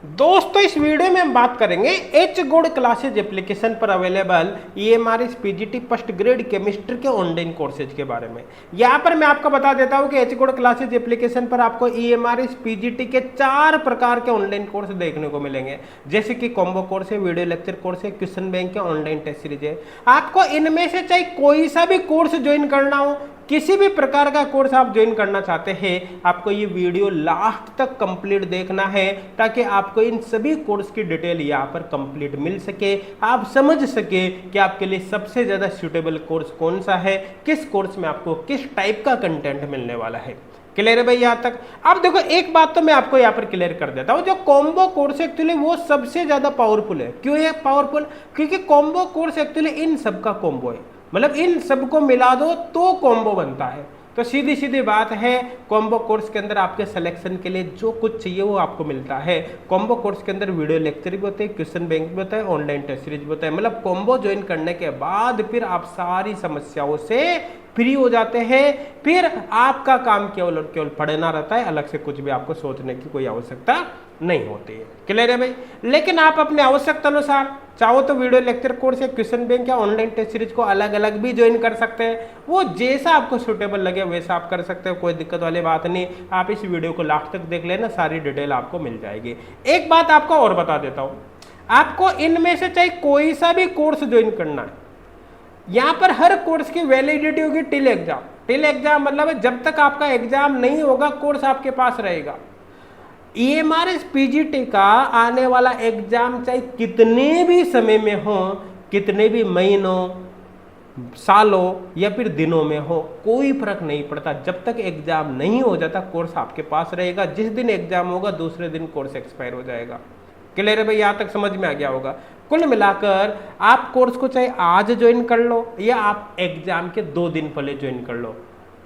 दोस्तों इस वीडियो में हम बात करेंगे एच गुड क्लासेज एप्लीकेशन पर available EMRS PGT first grade chemistry के ऑनलाइन कोर्सेज के बारे में। यहाँ पर मैं आपको बता देता हूँ कि एच गुड क्लासेज एप्लीकेशन पर आपको ईएमआरएस पीजीटी के 4 प्रकार के ऑनलाइन कोर्स देखने को मिलेंगे, जैसे कि कॉम्बो कोर्स है, वीडियो लेक्चर कोर्स है, क्वेश्चन बैंक है, ऑनलाइन टेस्ट सीरीज है। आपको इनमें से चाहे कोई सा भी कोर्स ज्वाइन करना हो, किसी भी प्रकार का कोर्स आप ज्वाइन करना चाहते हैं, आपको ये वीडियो लास्ट तक कंप्लीट देखना है ताकि आपको इन सभी कोर्स की डिटेल यहाँ पर कंप्लीट मिल सके, आप समझ सके कि आपके लिए सबसे ज्यादा सूटेबल कोर्स कौन सा है, किस कोर्स में आपको किस टाइप का कंटेंट मिलने वाला है। क्लियर है भाई यहाँ तक? अब देखो एक बात तो मैं आपको यहाँ पर क्लियर कर देता हूँ, जो कॉम्बो कोर्स एक्चुअली वो सबसे ज्यादा पावरफुल है। क्यों है पावरफुल? क्योंकि कॉम्बो कोर्स एक्चुअली इन सबका कॉम्बो है, मतलब इन सबको मिला दो तो कॉम्बो बनता है। तो सीधी सीधी बात है, कॉम्बो कोर्स के अंदर आपके सिलेक्शन के लिए जो कुछ चाहिए वो आपको मिलता है। कॉम्बो कोर्स के अंदर वीडियो लेक्चर भी होते हैं, क्वेश्चन बैंक भी होता है, ऑनलाइन टेस्ट सीरीज भी होता है। मतलब कॉम्बो ज्वाइन करने के बाद फिर आप सारी समस्याओं से फ्री हो जाते हैं, फिर आपका काम केवल और केवल पढ़ना रहता है, अलग से कुछ भी आपको सोचने की कोई आवश्यकता नहीं होती है। क्लियर है भाई? लेकिन आप अपने आवश्यकता अनुसार चाहो तो वीडियो लेक्चर कोर्स या क्वेश्चन बैंक या ऑनलाइन टेस्ट सीरीज को अलग अलग भी ज्वाइन कर सकते हैं। वो जैसा आपको सूटेबल लगे वैसा आप कर सकते हो, कोई दिक्कत वाली बात नहीं। आप इस वीडियो को लास्ट तक देख लेना, सारी डिटेल आपको मिल जाएगी। एक बात आपको और बता देता हूं, आपको इनमें से चाहे कोई सा भी कोर्स ज्वाइन करना है, यहां पर हर कोर्स की वैलिडिटी होगी टिल एग्जाम। टिल एग्जाम मतलब जब तक आपका एग्जाम नहीं होगा कोर्स आपके पास रहेगा। ईएमआरएस पीजीटी का आने वाला एग्जाम चाहे कितने भी समय में हो, कितने भी महीनों, सालों या फिर दिनों में हो, कोई फर्क नहीं पड़ता। जब तक एग्जाम नहीं हो जाता कोर्स आपके पास रहेगा। जिस दिन एग्जाम होगा दूसरे दिन कोर्स एक्सपायर हो जाएगा। क्लियर है भाई? यहां तक समझ में आ गया होगा। कुल मिलाकर आप कोर्स को चाहे आज ज्वाइन कर लो या आप एग्जाम के 2 दिन पहले ज्वाइन कर लो,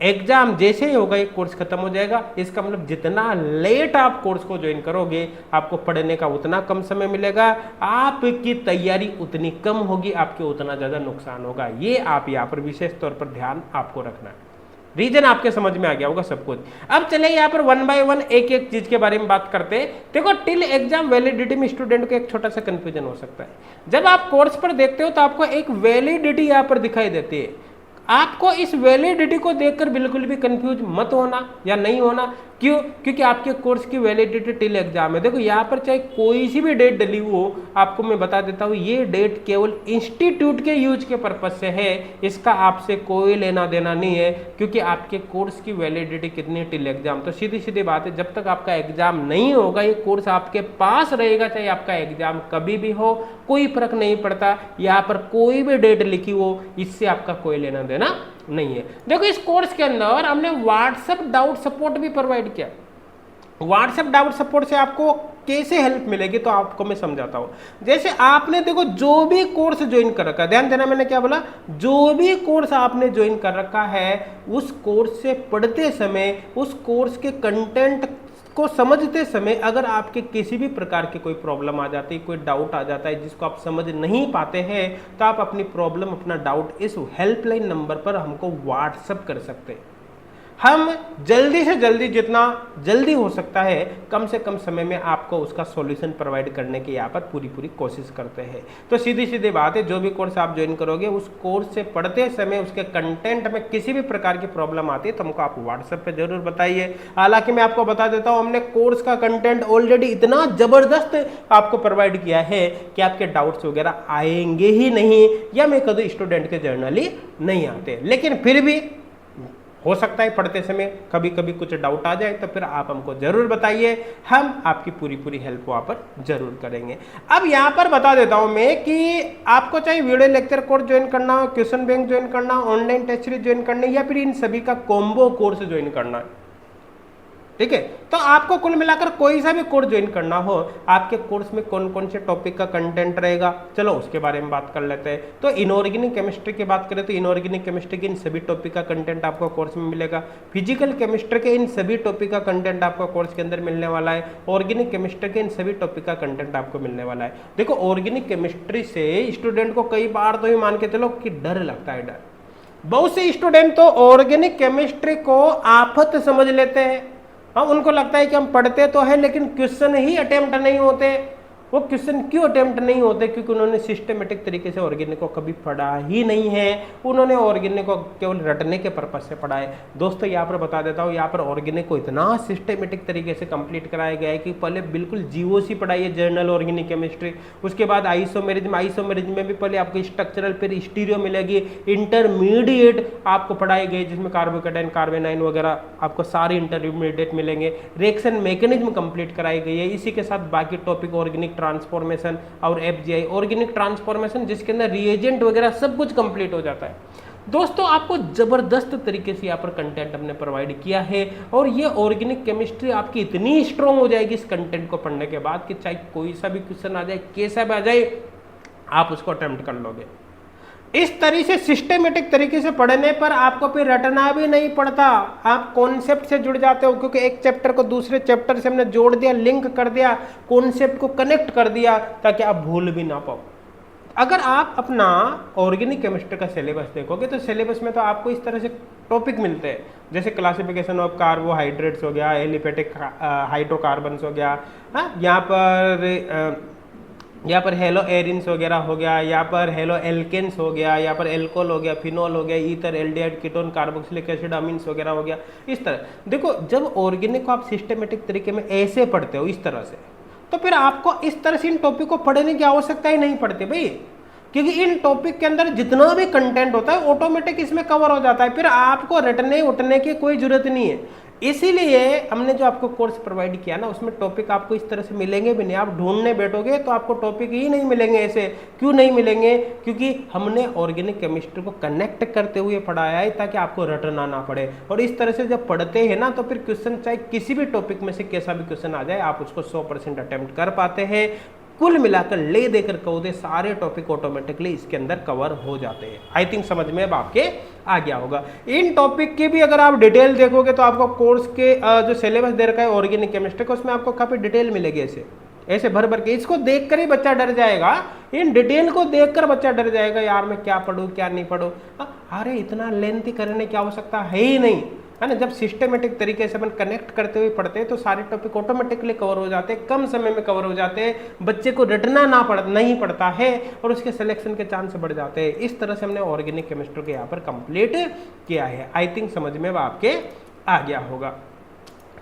एग्जाम जैसे ही होगा एक कोर्स खत्म हो जाएगा। इसका मतलब जितना लेट आप कोर्स को ज्वाइन करोगे आपको पढ़ने का उतना कम समय मिलेगा, आपकी तैयारी उतनी कम होगी, आपके उतना ज्यादा नुकसान होगा। ये आप यहाँ पर विशेष तौर पर ध्यान आपको रखना है। रीजन आपके समझ में आ गया होगा सब कुछ। अब चले यहाँ पर 1 बाय 1 एक एक चीज के बारे में बात करते हैं। देखो टिल एग्जाम वैलिडिटी में स्टूडेंट को एक छोटा सा कंफ्यूजन हो सकता है। जब आप कोर्स पर देखते हो तो आपको एक वैलिडिटी यहाँ पर दिखाई देती है। आपको इस वैलिडिटी को देखकर बिल्कुल भी कंफ्यूज मत होना या नहीं होना। क्यों? क्योंकि आपके कोर्स की वैलिडिटी टिल एग्जाम है। देखो यहाँ पर चाहे कोई सी भी डेट डली हो, आपको मैं बता देता हूँ ये डेट केवल इंस्टीट्यूट के यूज के पर्पज से है, इसका आपसे कोई लेना देना नहीं है। क्योंकि आपके कोर्स की वैलिडिटी कितनी है टिल एग्जाम। तो सीधी सीधी बात है, जब तक आपका एग्जाम नहीं होगा ये कोर्स आपके पास रहेगा, चाहे आपका एग्जाम कभी भी हो, कोई फर्क नहीं पड़ता। यहाँ पर कोई भी डेट लिखी हो, इससे आपका कोई लेना देना नहीं है। देखो इस कोर्स के अंदर हमने व्हाट्सएप डाउट सपोर्ट भी प्रोवाइड किया। व्हाट्सएप डाउट सपोर्ट से आपको कैसे हेल्प मिलेगी तो आपको मैं समझाता हूं। जैसे आपने देखो जो भी कोर्स ज्वाइन कर रखा है, ध्यान देना मैंने क्या बोला, जो भी कोर्स आपने ज्वाइन कर रखा है उस कोर्स से पढ़ते समय, उस कोर्स के कंटेंट को समझते समय अगर आपके किसी भी प्रकार की कोई प्रॉब्लम आ जाती है, कोई डाउट आ जाता है जिसको आप समझ नहीं पाते हैं, तो आप अपनी प्रॉब्लम, अपना डाउट इस हेल्पलाइन नंबर पर हमको व्हाट्सएप कर सकते हैं। हम जल्दी से जल्दी, जितना जल्दी हो सकता है कम से कम समय में आपको उसका सॉल्यूशन प्रोवाइड करने की यहाँ पर पूरी कोशिश करते हैं। तो सीधी सीधी बात है, जो भी कोर्स आप ज्वाइन करोगे उस कोर्स से पढ़ते समय उसके कंटेंट में किसी भी प्रकार की प्रॉब्लम आती है तो हमको आप व्हाट्सएप पे जरूर बताइए। हालांकि मैं आपको बता देता हूँ, हमने कोर्स का कंटेंट ऑलरेडी इतना जबरदस्त आपको प्रोवाइड किया है कि आपके डाउट्स वगैरह आएंगे ही नहीं, या मैं कभी स्टूडेंट के जर्नली नहीं आते। लेकिन फिर भी हो सकता है पढ़ते समय कभी कभी कुछ डाउट आ जाए, तो फिर आप हमको जरूर बताइए, हम आपकी पूरी हेल्प वहाँ पर जरूर करेंगे। अब यहाँ पर बता देता हूँ मैं कि आपको चाहे वीडियो लेक्चर कोर्स ज्वाइन करना हो, क्वेश्चन बैंक ज्वाइन करना हो, ऑनलाइन टेस्ट सीरीज ज्वाइन करनी है, या फिर इन सभी का कॉम्बो कोर्स ज्वाइन करना है, ठीक है, तो आपको कुल मिलाकर कोई सा भी कोर्स ज्वाइन करना हो, आपके कोर्स में कौन कौन से टॉपिक का कंटेंट रहेगा, चलो उसके बारे में बात कर लेते हैं। तो इनऑर्गेनिक केमिस्ट्री की बात करें तो इनऑर्गेनिक केमिस्ट्री के इन सभी टॉपिक का कंटेंट आपको कोर्स में मिलेगा। फिजिकल केमिस्ट्री के इन सभी टॉपिक का कंटेंट आपको कोर्स के अंदर मिलने वाला है। ऑर्गेनिक केमिस्ट्री के इन सभी टॉपिक का कंटेंट आपको मिलने वाला है। देखो ऑर्गेनिक केमिस्ट्री से स्टूडेंट को कई बार तो ये मान के चलो कि डर लगता है। डर, बहुत से स्टूडेंट तो ऑर्गेनिक केमिस्ट्री को आफत समझ लेते हैं, हाँ, उनको लगता है कि हम पढ़ते तो है लेकिन क्वेश्चन ही अटेम्प्ट नहीं होते। वो क्वेश्चन क्यों अटेम्प्ट नहीं होते? क्योंकि उन्होंने सिस्टमेटिक तरीके से ऑर्गेनिक को कभी पढ़ा ही नहीं है, उन्होंने ऑर्गेनिक को केवल रटने के पर्पज से पढ़ा है। दोस्तों यहाँ पर बता देता हूँ, यहाँ पर ऑर्गेनिक को इतना सिस्टमेटिक तरीके से कंप्लीट कराया गया है कि पहले बिल्कुल जीओसी पढ़ाई है, जर्नल ऑर्गेनिक केमिस्ट्री, उसके बाद आइसोमेरिज्म में भी पहले आपको स्ट्रक्चरल फिर स्टीरियो मिलेगी, इंटरमीडिएट आपको पढ़ाई गई जिसमें कार्बोकेटाइन कार्बेनाइन वगैरह आपको सारे इंटरमीडिएट मिलेंगे, रिएक्शन मैकेनिज्म कंप्लीट कराई गई है। इसी के साथ बाकी टॉपिक ऑर्गेनिक ट्रांसफॉर्मेशन और एफजीआई ऑर्गेनिक ट्रांसफॉर्मेशन जिसके अंदर रिएजेंट वगैरह सब कुछ कंप्लीट हो जाता है। दोस्तों आपको जबरदस्त तरीके से यहाँ पर कंटेंट हमने प्रोवाइड किया है और ये ऑर्गेनिक केमिस्ट्री आपकी इतनी स्ट्रांग हो जाएगी इस कंटेंट को पढ़ने के बाद कि चाहे कोई सा भी क्वेश्चन आ जाए, कैसा भी आ जाए, आप उसको अटेम्प्ट कर लोगे। इस तरह से सिस्टमेटिक तरीके से पढ़ने पर आपको फिर रटना भी नहीं पड़ता, आप कॉन्सेप्ट से जुड़ जाते हो, क्योंकि एक चैप्टर को दूसरे चैप्टर से हमने जोड़ दिया, लिंक कर दिया, कॉन्सेप्ट को कनेक्ट कर दिया ताकि आप भूल भी ना पाओ। अगर आप अपना ऑर्गेनिक केमिस्ट्री का सिलेबस देखोगे तो सिलेबस में तो आपको इस तरह से टॉपिक मिलते हैं, जैसे क्लासिफिकेशन ऑफ कार्बोहाइड्रेट्स हो गया, एलिफेटिक हाइड्रोकार्बन्स हो गया, यहाँ पर हेलो एरिन्स वगैरह हो गया, यहाँ पर हेलो एल्केन्स हो गया, यहाँ पर एल्कोहल हो गया, फिनॉल हो गया, ether, aldehyde, ketone, carboxylic acid, amines वगैरह हो गया। इस तरह देखो, जब ऑर्गेनिक को आप सिस्टमेटिक तरीके में ऐसे पढ़ते हो इस तरह से, तो फिर आपको इस तरह से इन टॉपिक को पढ़ने की आवश्यकता ही नहीं पड़ती भाई, क्योंकि इन टॉपिक के अंदर जितना भी कंटेंट होता है ऑटोमेटिक इसमें कवर हो जाता है, फिर आपको रटने उठने की कोई जरूरत नहीं है। इसीलिए हमने जो आपको कोर्स प्रोवाइड किया ना, उसमें टॉपिक आपको इस तरह से मिलेंगे भी नहीं, आप ढूंढने बैठोगे तो आपको टॉपिक ही नहीं मिलेंगे। ऐसे क्यों नहीं मिलेंगे? क्योंकि हमने ऑर्गेनिक केमिस्ट्री को कनेक्ट करते हुए पढ़ाया है ताकि आपको रटना ना पड़े। और इस तरह से जब पढ़ते हैं ना तो फिर क्वेश्चन चाहे किसी भी टॉपिक में से कैसा भी क्वेश्चन आ जाए, आप उसको 100% अटेम्प्ट कर पाते हैं। कुल मिलाकर ले देकर कहो दे सारे टॉपिक ऑटोमेटिकली इसके अंदर कवर हो जाते हैं। आई थिंक समझ में अब आपके आ गया होगा। इन टॉपिक की भी अगर आप डिटेल देखोगे तो आपको कोर्स के जो सिलेबस दे रखा है ऑर्गेनिक केमिस्ट्री का, उसमें आपको काफी डिटेल मिलेगी। ऐसे भर भर के इसको देखकर ही बच्चा डर जाएगा, इन डिटेल को देखकर बच्चा डर जाएगा, यार मैं क्या पढूं क्या नहीं पढूं। अरे इतना लेंथी करने की आवश्यकता है ही नहीं, है ना। जब सिस्टमेटिक तरीके से अपन कनेक्ट करते हुए पढ़ते हैं तो सारे टॉपिक ऑटोमेटिकली कवर हो जाते हैं, कम समय में कवर हो जाते हैं, बच्चे को रटना नहीं पड़ता है और उसके सिलेक्शन के चांस बढ़ जाते हैं। इस तरह से हमने ऑर्गेनिक केमिस्ट्री को यहाँ पर कंप्लीट किया है। आई थिंक समझ में आपके आ गया होगा।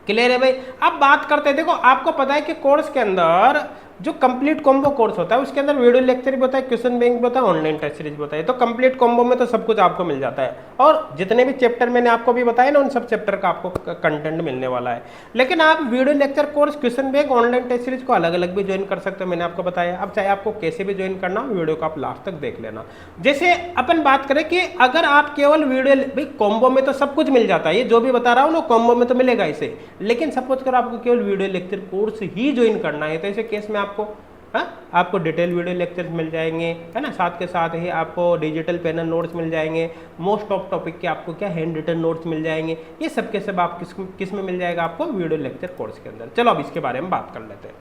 क्लियर है भाई। अब बात करते हैं, देखो आपको पता है कि कोर्स के अंदर जो कंप्लीट कॉम्बो कोर्स होता है उसके अंदर वीडियो लेक्चर भी होता है, क्वेश्चन बैंक भी होता है, ऑनलाइन टेस्ट सीरीज भी होता है। तो कंप्लीट कॉम्बो में तो सब कुछ आपको मिल जाता है और जितने भी चैप्टर मैंने आपको भी बताया ना, उन सब चैप्टर का आपको कंटेंट मिलने वाला है। लेकिन आप video lecture course, question bank, online test series को अलग अलग भी ज्वाइन कर सकते हो, मैंने आपको बताया। अब चाहे आपको कैसे भी ज्वाइन करना हो, वीडियो को आप लास्ट तक देख लेना। जैसे अपन बात करें कि अगर आप केवल वीडियो, भाई कॉम्बो में तो सब कुछ मिल जाता है, ये जो भी बता रहा हूँ ना कॉम्बो में तो मिलेगा इसे। लेकिन सपोज करो आपको केवल वीडियो लेक्चर कोर्स ही ज्वाइन करना है, तो ऐसे केस में आपको डिटेल वीडियो लेक्चर्स मिल जाएंगे, है ना। साथ के साथ ही आपको डिजिटल पैनल नोट्स मिल जाएंगे, मोस्ट ऑफ टॉपिक के आपको क्या हैंड रिटन नोट्स मिल जाएंगे। ये सब के सब आप किस में मिल जाएगा? आपको वीडियो लेक्चर कोर्स के अंदर। चलो अब इसके बारे में बात कर लेते हैं,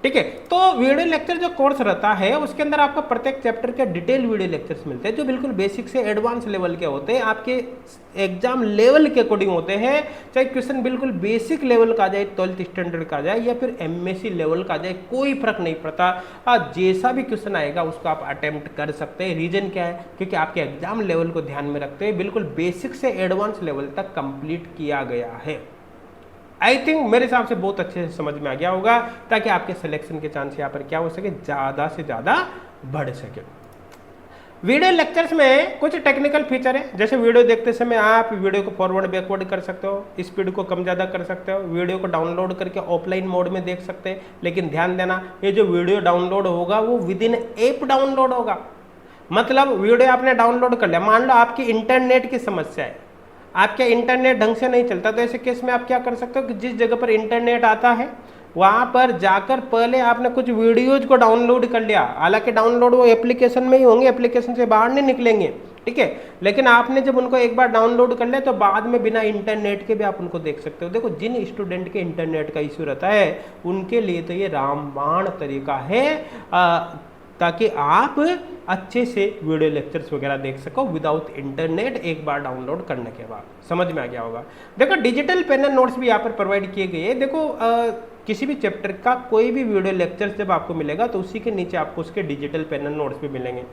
ठीक है। तो वीडियो लेक्चर जो कोर्स रहता है उसके अंदर आपको प्रत्येक चैप्टर के डिटेल वीडियो लेक्चर्स मिलते हैं, जो बिल्कुल बेसिक से एडवांस लेवल के होते हैं, आपके एग्जाम लेवल के अकॉर्डिंग होते हैं। चाहे क्वेश्चन बिल्कुल बेसिक लेवल का आ जाए, 12th स्टैंडर्ड का आ जाए या फिर MSc लेवल का आ जाए, कोई फर्क नहीं पड़ता। जैसा भी क्वेश्चन आएगा उसको आप अटेम्प्ट कर सकते हैं। रीजन क्या है? क्योंकि आपके एग्जाम लेवल को ध्यान में रखते हुए बिल्कुल बेसिक से एडवांस लेवल तक कंप्लीट किया गया है। आई थिंक मेरे हिसाब से बहुत अच्छे से समझ में आ गया होगा, ताकि आपके सिलेक्शन के चांस यहाँ पर क्या हो सके, ज्यादा से ज्यादा बढ़ सके। वीडियो लेक्चर्स में कुछ टेक्निकल फीचर है, जैसे वीडियो देखते समय आप वीडियो को फॉरवर्ड बैकवर्ड कर सकते हो, स्पीड को कम ज़्यादा कर सकते हो, वीडियो को डाउनलोड करके ऑफलाइन मोड में देख सकते हैं। लेकिन ध्यान देना, ये जो वीडियो डाउनलोड होगा वो विद इन ऐप डाउनलोड होगा। मतलब वीडियो आपने डाउनलोड कर लिया, मान लो आपकी इंटरनेट की समस्या है, आपका इंटरनेट ढंग से नहीं चलता, तो ऐसे केस में आप क्या कर सकते हो कि जिस जगह पर इंटरनेट आता है वहां पर जाकर पहले आपने कुछ वीडियोज को डाउनलोड कर लिया। हालांकि डाउनलोड वो एप्लीकेशन में ही होंगे, एप्लीकेशन से बाहर नहीं निकलेंगे, ठीक है। लेकिन आपने जब उनको एक बार डाउनलोड कर लिया तो बाद में बिना इंटरनेट के भी आप उनको देख सकते हो। देखो, जिन स्टूडेंट के इंटरनेट का इश्यू रहता है उनके लिए तो ये रामबाण तरीका है ताकि आप अच्छे से वीडियो लेक्चर्स वगैरह देख सको विदाउट इंटरनेट एक बार डाउनलोड करने के बाद। समझ में आ गया होगा। देखो डिजिटल पेन एंड नोट्स भी यहाँ पर प्रोवाइड किए गए हैं। देखो किसी भी चैप्टर का कोई भी वीडियो लेक्चर्स जब आपको मिलेगा तो उसी के नीचे आपको उसके डिजिटल पेन एंड नोट्स भी मिलेंगे।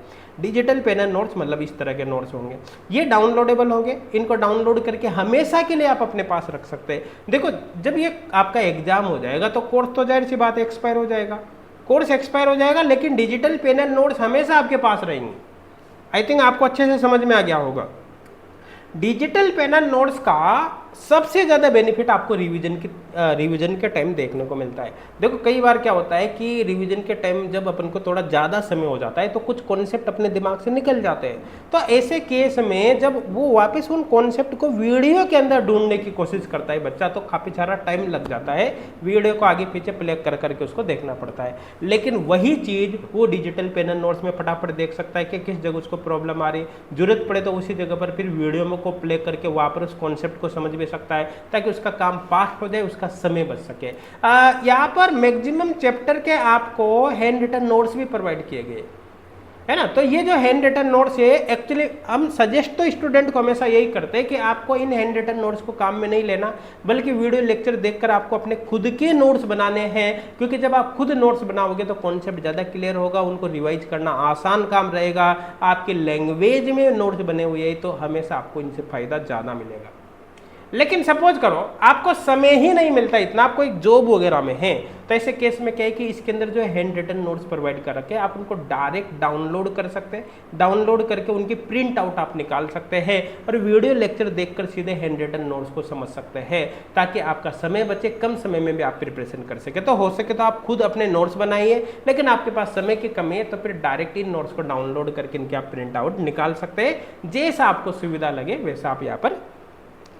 डिजिटल पेन एंड नोट्स मतलब इस तरह के नोट्स होंगे, ये डाउनलोडेबल होंगे। इनको डाउनलोड करके हमेशा के लिए आप अपने पास रख सकते हैं। देखो जब ये आपका एग्जाम हो जाएगा तो कोर्स तो जाहिर सी बात है एक्सपायर हो जाएगा, कोर्स एक्सपायर हो जाएगा, लेकिन डिजिटल पेन एंड नोट्स हमेशा आपके पास रहेंगे। आई थिंक आपको अच्छे से समझ में आ गया होगा। डिजिटल पेन एंड नोट्स का सबसे ज़्यादा बेनिफिट आपको रिवीजन के टाइम देखने को मिलता है। देखो कई बार क्या होता है कि रिवीजन के टाइम जब अपन को थोड़ा ज़्यादा समय हो जाता है तो कुछ कॉन्सेप्ट अपने दिमाग से निकल जाते हैं। तो ऐसे केस में जब वो वापस उन कॉन्सेप्ट को वीडियो के अंदर ढूंढने की कोशिश करता है बच्चा, तो काफ़ी सारा टाइम लग जाता है, वीडियो को आगे पीछे प्ले कर करके उसको देखना पड़ता है। लेकिन वही चीज़ वो डिजिटल पेन एंड नोट्स में फटाफट देख सकता है कि किस जगह उसको प्रॉब्लम आ रही, जरूरत पड़े तो उसी जगह पर फिर वीडियो में को प्ले करके वहाँ पर उस कॉन्सेप्ट को समझ भी सकता है, ताकि उसका काम फास्ट हो जाए, उसका समय बच सके। यहाँ पर मैक्सिमम चैप्टर के आपको हैंड रिटन नोट्स भी प्रोवाइड किए गए है ना। तो ये जो हैंड रिटन नोट्स है, एक्चुअली हम सजेस्ट तो स्टूडेंट को हमेशा यही करते हैं कि आपको इन हैंड रिटन नोट्स को काम में नहीं लेना, बल्कि वीडियो लेक्चर देखकर आपको अपने खुद के नोट्स बनाने हैं। क्योंकि जब आप खुद नोट्स बनाओगे तो कॉन्सेप्ट ज़्यादा क्लियर होगा, उनको रिवाइज करना आसान काम रहेगा। आपकी लैंग्वेज में नोट्स बने हुए हैं तो हमेशा आपको इनसे फ़ायदा ज़्यादा मिलेगा। लेकिन सपोज करो आपको समय ही नहीं मिलता इतना, आपको एक जॉब वगैरह में है, तो ऐसे केस में क्या है कि इसके अंदर जो हैंड रिटन नोट्स प्रोवाइड कर रखे हैं, आप उनको डायरेक्ट डाउनलोड कर सकते हैं। डाउनलोड करके उनकी प्रिंट आउट आप निकाल सकते हैं और वीडियो लेक्चर देखकर सीधे हैंड रिटन नोट्स को समझ सकते हैं, ताकि आपका समय बचे, कम समय में भी आप प्रिपरेशन कर सके। तो हो सके तो आप खुद अपने नोट्स बनाइए, लेकिन आपके पास समय की कमी है तो फिर डायरेक्ट इन नोट्स को डाउनलोड करके इनके आप प्रिंट आउट निकाल सकते हैं। जैसा आपको सुविधा लगे वैसा आप यहाँ पर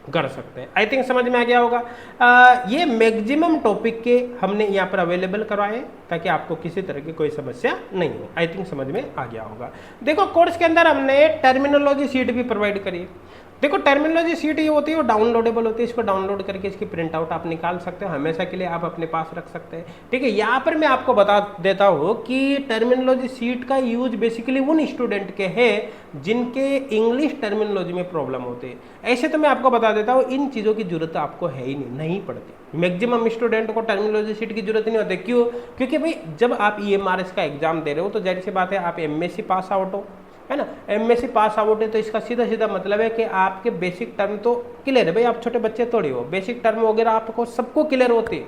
कर सकते हैं। आई थिंक समझ में आ गया होगा। ये मैक्सिमम टॉपिक के हमने यहाँ पर अवेलेबल करवाए ताकि आपको किसी तरह की कोई समस्या नहीं हो। आई थिंक समझ में आ गया होगा। देखो कोर्स के अंदर हमने टर्मिनोलॉजी शीट भी प्रोवाइड करी है। देखो टर्मिनोलॉजी शीट ये होती है, वो डाउनलोडेबल होती है। इसको डाउनलोड करके इसकी प्रिंट आउट आप निकाल सकते हो, हमेशा के लिए आप अपने पास रख सकते हैं। ठीक है, यहाँ पर मैं आपको बता देता हूँ कि टर्मिनोलॉजी शीट का यूज बेसिकली उन स्टूडेंट के हैं जिनके इंग्लिश टर्मिनोलॉजी में प्रॉब्लम होती है। ऐसे तो मैं आपको बता देता हूँ इन चीज़ों की जरूरत आपको है ही नहीं पड़ती। मैक्सिमम स्टूडेंट को टर्मिनोलॉजी शीट की जरूरत नहीं होती। क्यों? क्योंकि भाई जब आप EMRS का एग्जाम दे रहे हो तो जाहिर सी बात है आप MSc पास आउट हो, है ना। MSc पास आउट है तो इसका सीधा सीधा मतलब है कि आपके बेसिक टर्म तो क्लियर है। भाई आप छोटे बच्चे थोड़ी हो, बेसिक टर्म वगैरह आपको सबको क्लियर होती है।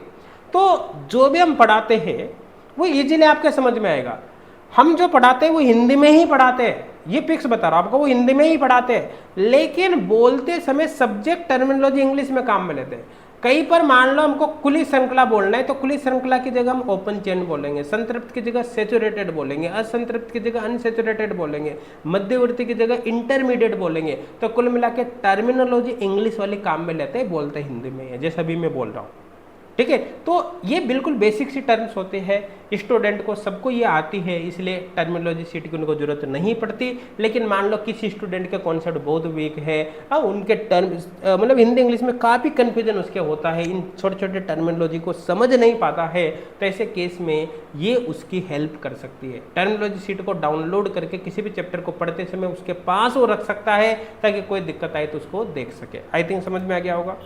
तो जो भी हम पढ़ाते हैं वो इजीली आपके समझ में आएगा। हम जो पढ़ाते हैं वो हिंदी में ही पढ़ाते हैं, ये फिक्स बता रहा हूं आपको, वो हिंदी में ही पढ़ाते हैं, लेकिन बोलते समय सब्जेक्ट टर्मिनोलॉजी इंग्लिश में काम में लेते हैं। कहीं पर मान लो हमको खुली श्रृंखला बोलना है तो खुली श्रृंखला की जगह हम ओपन चेन बोलेंगे, संतृप्त की जगह सेचुरेटेड बोलेंगे, असंतृप्त की जगह अनसेचुरेटेड बोलेंगे, मध्यवर्ती की जगह इंटरमीडिएट बोलेंगे। तो कुल मिला के टर्मिनोलॉजी इंग्लिश वाले काम में लेते हैं, बोलते हिंदी में है, जैसा भी मैं बोल रहा हूँ। ठीक है, तो ये बिल्कुल बेसिक सी टर्म्स होते हैं, स्टूडेंट को सबको ये आती है, इसलिए टर्मिनोलॉजी शीट की उनको जरूरत नहीं पड़ती। लेकिन मान लो किसी स्टूडेंट का कॉन्सेप्ट बहुत वीक है, उनके टर्म्स मतलब हिंदी इंग्लिश में काफ़ी कन्फ्यूजन उसके होता है, इन छोटे छोटे टर्मिनोलॉजी को समझ नहीं पाता है, तो ऐसे केस में ये उसकी हेल्प कर सकती है। टर्मिनोलॉजी शीट को डाउनलोड करके किसी भी चैप्टर को पढ़ते समय उसके पास वो रख सकता है ताकि कोई दिक्कत आए तो उसको देख सके। आई थिंक समझ में आ गया होगा।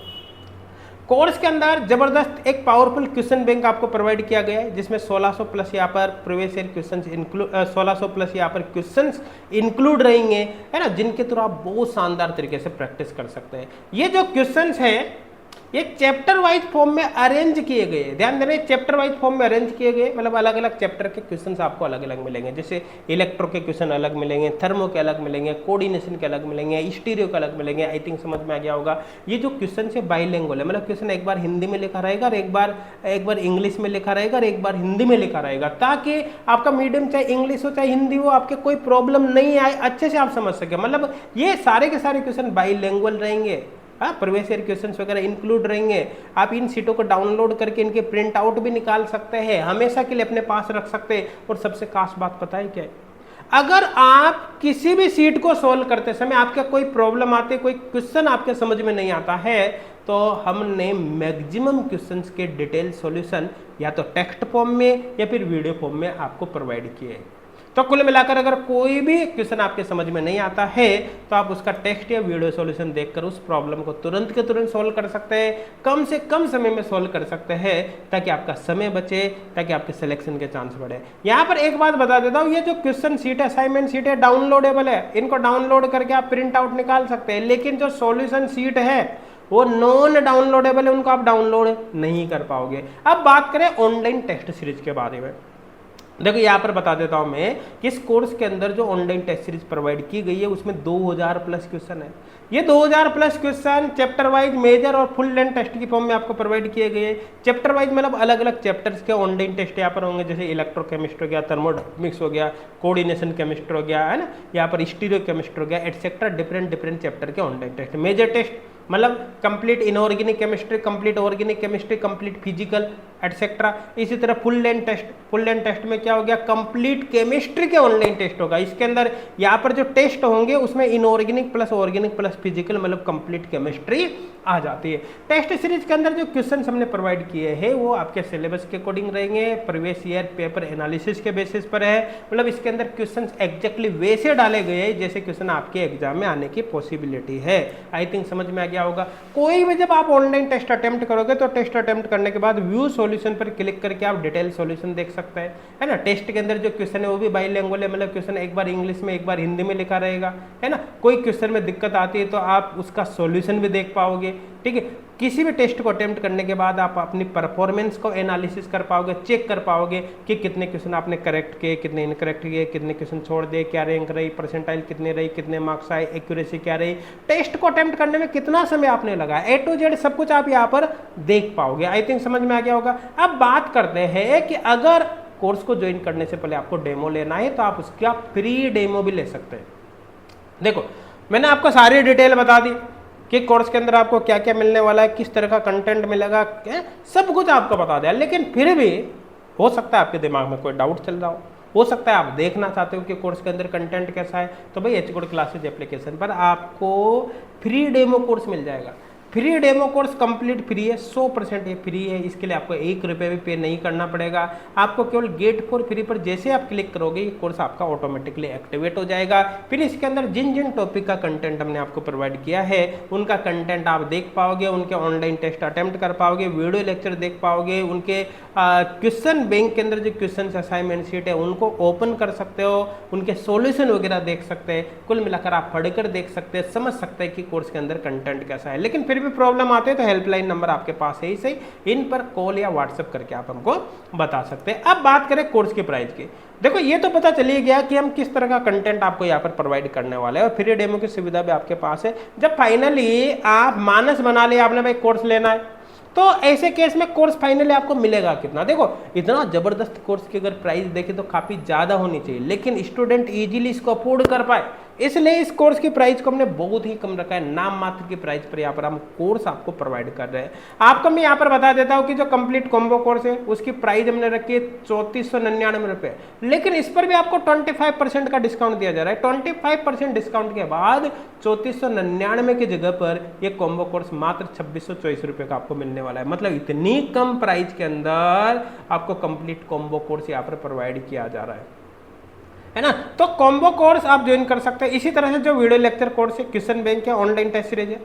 कोर्स के अंदर जबरदस्त एक पावरफुल क्वेश्चन बैंक आपको प्रोवाइड किया गया है, जिसमें 1600 प्लस यहाँ पर प्रीवियस ईयर क्वेश्चंस 1600 प्लस यहाँ पर क्वेश्चंस इंक्लूड रहेंगे, है ना, जिनके थ्रू आप बहुत शानदार तरीके से प्रैक्टिस कर सकते हैं। ये जो क्वेश्चंस हैं ये चैप्टर वाइज फॉर्म में अरेंज किए गए, ध्यान देना, चैप्टर वाइज फॉर्म में अरेंज किए गए, मतलब अलग अलग चैप्टर के क्वेश्चंस आपको अलग अलग मिलेंगे। जैसे इलेक्ट्रो के क्वेश्चन अलग मिलेंगे, थर्मो के अलग मिलेंगे, कोऑर्डिनेशन के अलग मिलेंगे, स्टीरियो के अलग मिलेंगे। आई थिंक समझ में आ गया होगा। ये जो क्वेश्चन है बाइलिंगुअल है, मतलब क्वेश्चन एक बार हिंदी में लिखा रहेगा और एक बार इंग्लिश में लिखा रहेगा और एक बार हिंदी में लिखा रहेगा, ताकि आपका मीडियम चाहे इंग्लिश हो चाहे हिंदी हो, आपके कोई प्रॉब्लम नहीं आए, अच्छे से आप समझ सके। मतलब ये सारे के सारे क्वेश्चन बाइलिंगुअल रहेंगे, प्रीवियस ईयर क्वेश्चंस वगैरह इंक्लूड रहेंगे। आप इन सीटों को डाउनलोड करके इनके प्रिंट आउट भी निकाल सकते हैं, हमेशा के लिए अपने पास रख सकते हैं। और सबसे खास बात पता है क्या है, अगर आप किसी भी सीट को सोल्व करते समय आपका कोई प्रॉब्लम आती है, कोई क्वेश्चन आपके समझ में नहीं आता है, तो हमने मैक्सिमम क्वेश्चंस के डिटेल सॉल्यूशन या तो टेक्स्ट फॉर्म में या फिर वीडियो फॉर्म में आपको प्रोवाइड किए हैं। तो कुल मिलाकर अगर कोई भी क्वेश्चन आपके समझ में नहीं आता है तो आप उसका टेक्स्ट या वीडियो सॉल्यूशन देखकर उस प्रॉब्लम को तुरंत के तुरंत सॉल्व कर सकते हैं, कम से कम समय में सॉल्व कर सकते हैं, ताकि आपका समय बचे, ताकि आपके सिलेक्शन के चांस बढ़े। यहाँ पर एक बात बता देता हूँ, ये जो क्वेश्चन शीट है, असाइनमेंट शीट है, डाउनलोडेबल है, इनको डाउनलोड करके आप प्रिंट आउट निकाल सकते हैं, लेकिन जो सॉल्यूशन शीट है वो नॉन डाउनलोडेबल है, उनको आप डाउनलोड नहीं कर पाओगे। अब बात करें ऑनलाइन टेस्ट सीरीज के बारे में। देखो यहाँ पर बता देता हूं मैं कि इस कोर्स के अंदर जो ऑनलाइन टेस्ट सीरीज प्रोवाइड की गई है उसमें 2000 प्लस क्वेश्चन है। ये 2000 plus question chapter wise, major और फुल लेंथ टेस्ट की फॉर्म में आपको प्रोवाइड किए गए। चैप्टर वाइज मतलब अलग अलग चैप्टर्स के ऑनलाइन टेस्ट यहाँ पर होंगे, जैसे इलेक्ट्रोकेमिस्ट्री हो गया, थर्मोडायनेमिक्स हो गया, कोऑर्डिनेशन केमिस्ट्री हो गया, है ना, यहाँ पर स्टीरियो केमिस्ट्री हो गया, एटसेट्रा, डिफरेंट चैप्टर के ऑनलाइन टेस्ट। मेजर टेस्ट मतलब complete inorganic chemistry, complete organic chemistry, complete physical etcetera. इसी तरह फुल लेंथ टेस्ट में क्या हो गया, कंप्लीट केमिस्ट्री के ऑनलाइन टेस्ट होगा। इसके अंदर यहाँ पर जो टेस्ट होंगे उसमें inorganic plus organic plus physical मतलब कंप्लीट केमिस्ट्री आ जाती है। टेस्ट सीरीज के अंदर जो क्वेश्चन हमने प्रोवाइड किए हैं वो आपके सिलेबस के अकॉर्डिंग रहेंगे, प्रीवियस ईयर पेपर एनालिसिस के बेसिस पर है। मतलब इसके अंदर क्वेश्चन एग्जैक्टली वैसे डाले गए हैं जैसे क्वेश्चन आपके एग्जाम में आने की पॉसिबिलिटी है। आई थिंक समझ में आ गया होगा। कोई भी जब आप ऑनलाइन टेस्ट अटेम्प्ट करोगे तो टेस्ट अटेम्प्ट करने के बाद व्यू सॉल्यूशन पर क्लिक करके आप डिटेल सॉल्यूशन देख सकते हैं, है ना। टेस्ट के अंदर जो क्वेश्चन है वो भी बाइलिंगुअल है, मतलब क्वेश्चन एक बार इंग्लिश में एक बार हिंदी में लिखा रहेगा, है ना। कोई क्वेश्चन में दिक्कत आती है तो आप उसका सॉल्यूशन भी देख पाओगे, ठीक है। किसी भी टेस्ट को अटेम्प्ट करने के बाद आप अपनी परफॉर्मेंस को एनालिसिस कर पाओगे, चेक कर पाओगे कि कितने क्वेश्चन आपने करेक्ट किए, कितने इनकरेक्ट किए, कितने क्वेश्चन छोड़ दिए, क्या रैंक रही, परसेंटाइल कितने रही, कितने मार्क्स आए, एक्यूरेसी क्या रही, टेस्ट को अटेम्प्ट करने में कितना समय आपने लगाया, ए टू जेड सब कुछ आप यहाँ पर देख पाओगे। आई थिंक समझ में आ गया होगा। अब बात करते हैं कि अगर कोर्स को ज्वाइन करने से पहले आपको डेमो लेना है तो आप उसका फ्री डेमो भी ले सकते हैं। देखो मैंने आपको सारी डिटेल बता दी कि कोर्स के अंदर आपको क्या क्या मिलने वाला है, किस तरह का कंटेंट मिलेगा, सब कुछ आपको बता दिया। लेकिन फिर भी हो सकता है आपके दिमाग में कोई डाउट चल रहा हो सकता है आप देखना चाहते हो कि कोर्स के अंदर कंटेंट कैसा है। तो भाई एच गुड क्लासेज एप्लीकेशन पर आपको फ्री डेमो कोर्स मिल जाएगा। Free demo course complete free है, 100% ये फ्री है। इसके लिए आपको 1 रुपये भी पे नहीं करना पड़ेगा। आपको केवल गेट फॉर फ्री पर जैसे आप क्लिक करोगे ये कोर्स आपका ऑटोमेटिकली एक्टिवेट हो जाएगा। फिर इसके अंदर जिन जिन टॉपिक का कंटेंट हमने आपको प्रोवाइड किया है उनका कंटेंट आप देख पाओगे, उनके ऑनलाइन टेस्ट अटेम्प्ट कर पाओगे, वीडियो लेक्चर देख पाओगे, उनके क्वेश्चन बैंक के अंदर जो क्वेश्चन असाइनमेंट शीट है उनको ओपन कर सकते हो, उनके सॉल्यूशन वगैरह देख सकते हैं। कुल मिलाकर आप पढ़कर देख सकते हैं, समझ सकते हैं कि कोर्स के अंदर कंटेंट कैसा है। लेकिन फिर भी प्रॉब्लम आते हैं तो हेल्पलाइन नंबर आपके पास है ही सही, इन पर कॉल या व्हाट्सएप करके आप हमको बता सकते हैं। अब बात करें कोर्स के प्राइस की। देखो ये तो पता चली गया कि हम किस तरह का कंटेंट आपको यहाँ पर प्रोवाइड करने वाले हैं और फ्री डेमो की सुविधा भी आपके पास है। जब फाइनली आप मानस बना लिया आपने भाई कोर्स लेना है तो ऐसे केस में कोर्स फाइनली आपको मिलेगा कितना। देखो इतना जबरदस्त कोर्स की अगर प्राइस देखें तो काफी ज्यादा होनी चाहिए, लेकिन स्टूडेंट इजीली इसको अफोर्ड कर पाए इसलिए इस कोर्स की प्राइस को हमने बहुत ही कम रखा है। नाम मात्र की प्राइस पर यहाँ पर हम कोर्स आपको प्रोवाइड कर रहे हैं। आपको मैं यहाँ पर बता देता हूँ कि जो कंप्लीट कॉम्बो कोर्स है उसकी प्राइस हमने रखी है 3499 रुपए, लेकिन इस पर भी आपको 25% का डिस्काउंट दिया जा रहा है। 25% डिस्काउंट के बाद 3499 की जगह पर ये कॉम्बो कोर्स मात्र 2624 रुपए का आपको मिलने वाला है। मतलब इतनी कम प्राइस के अंदर आपको कंप्लीट कॉम्बो कोर्स यहाँ पर प्रोवाइड किया जा रहा है ना। तो कॉम्बो कोर्स आप ज्वाइन कर सकते हैं। इसी तरह से जो वीडियो लेक्चर कोर्स है, क्वेश्चन बैंक है, ऑनलाइन टेस्ट सीरीज है,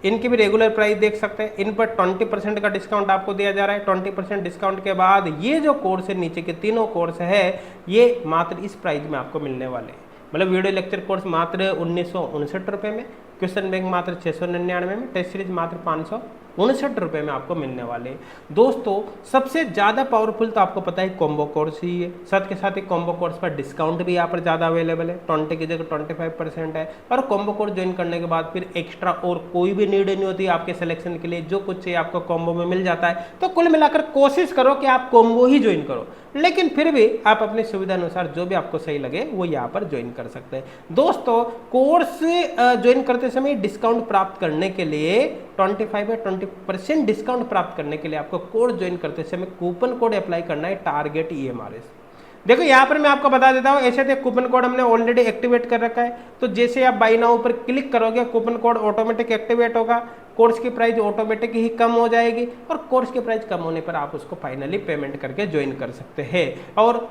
इनकी भी रेगुलर प्राइस देख सकते हैं। इन पर 20% का डिस्काउंट आपको दिया जा रहा है। 20% डिस्काउंट के बाद ये जो कोर्स है, नीचे के तीनों कोर्स है, ये मात्र इस प्राइस में आपको मिलने वाले हैं। मतलब वीडियो लेक्चर कोर्स मात्र 1959 रुपये में, क्वेश्चन बैंक मात्र 699 में, टेस्ट सीरीज मात्र 559 रुपये में आपको मिलने वाले। दोस्तों सबसे ज़्यादा पावरफुल तो आपको पता है कॉम्बो कोर्स ही है। साथ के साथ ही कॉम्बो कोर्स पर डिस्काउंट भी यहाँ पर ज़्यादा अवेलेबल है, 20 की जगह 25% है। और कॉम्बो कोर्स ज्वाइन करने के बाद फिर एक्स्ट्रा और कोई भी नीड नहीं होती आपके सिलेक्शन के लिए, जो कुछ चाहिए आपको कॉम्बो में मिल जाता है। तो कुल मिलाकर कोशिश करो कि आप कॉम्बो ही ज्वाइन करो, लेकिन फिर भी आप अपनी सुविधा अनुसार जो भी आपको सही लगे वो यहाँ पर ज्वाइन कर सकते हैं। दोस्तों कोर्स ज्वाइन करते समय डिस्काउंट प्राप्त करने के लिए 25 या 20% डिस्काउंट प्राप्त करने के लिए आपको कोर्स ज्वाइन करते समय कूपन कोड अप्लाई करना है, टारगेट EMRS। देखो यहाँ पर मैं आपको बता देता हूँ, ऐसे कूपन कोड हमने ऑलरेडी एक्टिवेट कर रखा है। तो जैसे आप बाय नाउ पर क्लिक करोगे कूपन कोड ऑटोमेटिक एक्टिवेट होगा, कोर्स की प्राइस ऑटोमेटिक ही कम हो जाएगी और कोर्स की प्राइस कम होने पर आप उसको फाइनली पेमेंट करके ज्वाइन कर सकते हैं। और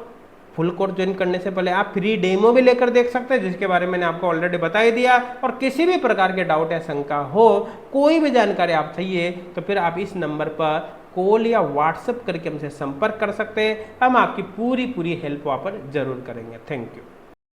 फुल कोर्स ज्वाइन करने से पहले आप फ्री डेमो भी लेकर देख सकते हैं, जिसके बारे में मैंने आपको ऑलरेडी बता ही दिया। और किसी भी प्रकार के डाउट या शंका हो, कोई भी जानकारी आप चाहिए, तो फिर आप इस नंबर पर कॉल या व्हाट्सएप करके हमसे संपर्क कर सकते हैं। हम आपकी पूरी हेल्प वहाँ पर जरूर करेंगे। Thank you.